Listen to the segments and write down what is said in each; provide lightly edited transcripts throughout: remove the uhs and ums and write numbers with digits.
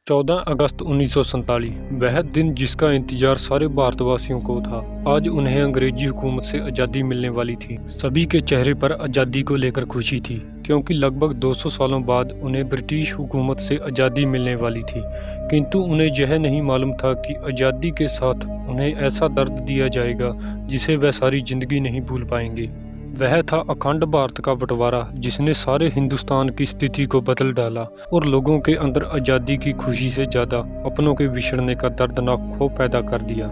14 अगस्त 1947 वह दिन जिसका इंतजार सारे भारतवासियों को था। आज उन्हें अंग्रेजी हुकूमत से आज़ादी मिलने वाली थी। सभी के चेहरे पर आज़ादी को लेकर खुशी थी, क्योंकि लगभग 200 सालों बाद उन्हें ब्रिटिश हुकूमत से आज़ादी मिलने वाली थी। किंतु उन्हें यह नहीं मालूम था कि आज़ादी के साथ उन्हें ऐसा दर्द दिया जाएगा जिसे वह सारी ज़िंदगी नहीं भूल पाएंगे। वह था अखंड भारत का बंटवारा, जिसने सारे हिंदुस्तान की स्थिति को बदल डाला और लोगों के अंदर आज़ादी की खुशी से ज़्यादा अपनों के बिछड़ने का दर्दनाक खौफ पैदा कर दिया।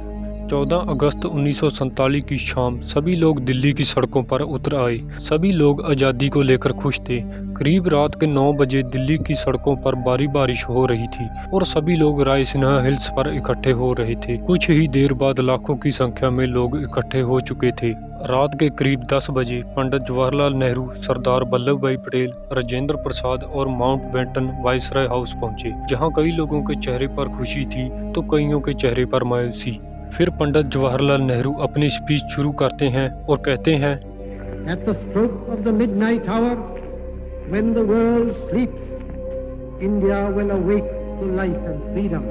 14 अगस्त 1947 की शाम सभी लोग दिल्ली की सड़कों पर उतर आए। सभी लोग आज़ादी को लेकर खुश थे। करीब रात के 9 बजे दिल्ली की सड़कों पर भारी बारिश हो रही थी और सभी लोग राय सिन्हा हिल्स पर इकट्ठे हो रहे थे। कुछ ही देर बाद लाखों की संख्या में लोग इकट्ठे हो चुके थे। रात के करीब 10 बजे पंडित जवाहरलाल नेहरू, सरदार वल्लभ भाई पटेल, राजेंद्र प्रसाद और माउंटबेटन वायसराय हाउस पहुंचे, जहां कई लोगों के चेहरे पर खुशी थी तो कईयों के चेहरे पर मायूसी। फिर पंडित जवाहरलाल नेहरू अपनी स्पीच शुरू करते हैं और कहते हैं, At the stroke of the midnight hour, when the world sleeps, India will awake to life and freedom.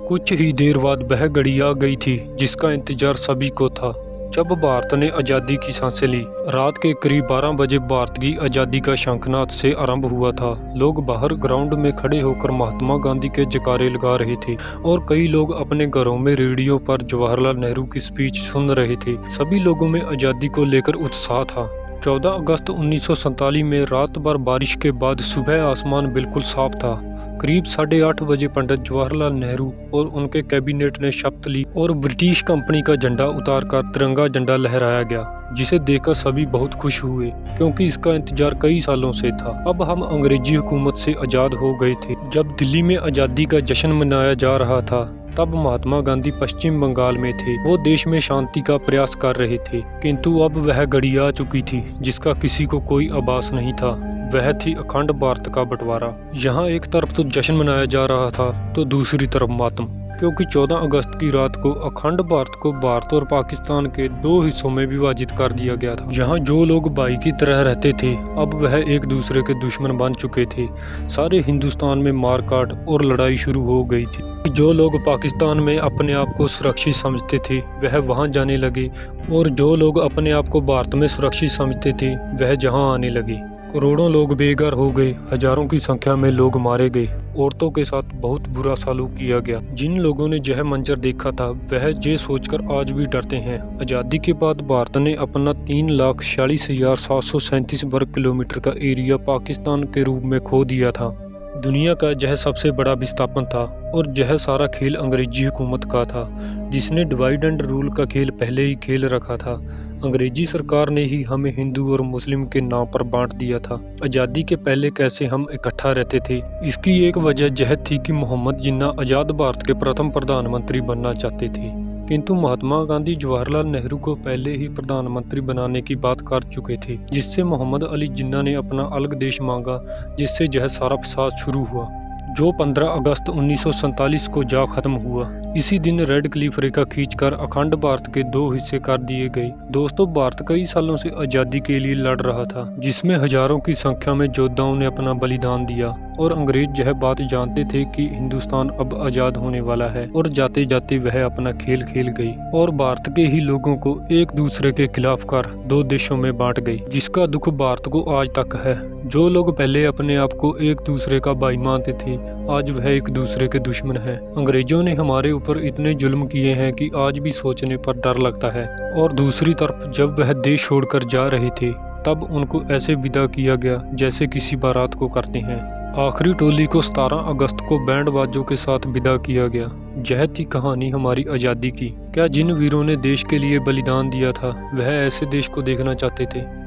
कुछ ही देर बाद वह घड़ी आ गई थी जिसका इंतजार सभी को था, जब भारत ने आज़ादी की सांसें ली। रात के करीब 12 बजे भारत की आज़ादी का शंखनाद से आरंभ हुआ था। लोग बाहर ग्राउंड में खड़े होकर महात्मा गांधी के जयकारे लगा रहे थे और कई लोग अपने घरों में रेडियो पर जवाहरलाल नेहरू की स्पीच सुन रहे थे। सभी लोगों में आज़ादी को लेकर उत्साह था। 14 अगस्त 1947 में रात भर बारिश के बाद सुबह आसमान बिल्कुल साफ था। करीब 8:30 बजे पंडित जवाहरलाल नेहरू और उनके कैबिनेट ने शपथ ली और ब्रिटिश कंपनी का झंडा उतारकर तिरंगा झंडा लहराया गया, जिसे देखकर सभी बहुत खुश हुए, क्योंकि इसका इंतजार कई सालों से था। अब हम अंग्रेजी हुकूमत से आज़ाद हो गए थे। जब दिल्ली में आज़ादी का जश्न मनाया जा रहा था, तब महात्मा गांधी पश्चिम बंगाल में थे। वो देश में शांति का प्रयास कर रहे थे, किंतु अब वह घड़ी आ चुकी थी जिसका किसी को कोई आभास नहीं था। वह थी अखंड भारत का बंटवारा। यहाँ एक तरफ तो जश्न मनाया जा रहा था तो दूसरी तरफ मातम, क्योंकि 14 अगस्त की रात को अखंड भारत को भारत और पाकिस्तान के 2 हिस्सों में विभाजित कर दिया गया था। यहाँ जो लोग भाई की तरह रहते थे, अब वह एक दूसरे के दुश्मन बन चुके थे। सारे हिंदुस्तान में मारकाट और लड़ाई शुरू हो गई थी। जो लोग पाकिस्तान में अपने आप को सुरक्षित समझते थे वह वहां जाने लगे, और जो लोग अपने आप को भारत में सुरक्षित समझते थे वह जहां आने लगे। करोड़ों लोग बेघर हो गए, हजारों की संख्या में लोग मारे गए, औरतों के साथ बहुत बुरा सलूक किया गया। जिन लोगों ने यह मंजर देखा था वह ये सोचकर आज भी डरते हैं। आज़ादी के बाद भारत ने अपना 3,46,737 वर्ग किलोमीटर का एरिया पाकिस्तान के रूप में खो दिया था। दुनिया का यह सबसे बड़ा विस्थापन था और यह सारा खेल अंग्रेजी हुकूमत का था, जिसने डिवाइड एंड रूल का खेल पहले ही खेल रखा था। अंग्रेजी सरकार ने ही हमें हिंदू और मुस्लिम के नाम पर बांट दिया था। आज़ादी के पहले कैसे हम इकट्ठा रहते थे, इसकी एक वजह यह थी कि मोहम्मद जिन्ना आज़ाद भारत के प्रथम प्रधानमंत्री बनना चाहते थे, किंतु महात्मा गांधी जवाहरलाल नेहरू को पहले ही प्रधानमंत्री बनाने की बात कर चुके थे, जिससे मोहम्मद अली जिन्ना ने अपना अलग देश मांगा, जिससे यह सारा फसाद शुरू हुआ, जो 15 अगस्त 1947 को जा खत्म हुआ। इसी दिन रेड क्लिफ रेखा खींचकर अखंड भारत के 2 हिस्से कर दिए गए। दोस्तों, भारत कई सालों से आज़ादी के लिए लड़ रहा था, जिसमें हजारों की संख्या में योद्धाओं ने अपना बलिदान दिया, और अंग्रेज यह बात जानते थे कि हिंदुस्तान अब आज़ाद होने वाला है, और जाते जाते वह अपना खेल खेल गई और भारत के ही लोगों को एक दूसरे के खिलाफ कर 2 देशों में बांट गई, जिसका दुख भारत को आज तक है। जो लोग पहले अपने आप को एक दूसरे का भाई मानते थे, आज वह एक दूसरे के दुश्मन है। अंग्रेजों ने हमारे ऊपर इतने जुल्म किए हैं कि आज भी सोचने पर डर लगता है। और दूसरी तरफ जब वह देश छोड़कर जा रहे थे, तब उनको ऐसे विदा किया गया जैसे किसी बारात को करते हैं। आखिरी टोली को 17 अगस्त को बैंड बाजों के साथ विदा किया गया। यह थी कहानी हमारी आज़ादी की। क्या जिन वीरों ने देश के लिए बलिदान दिया था वह ऐसे देश को देखना चाहते थे?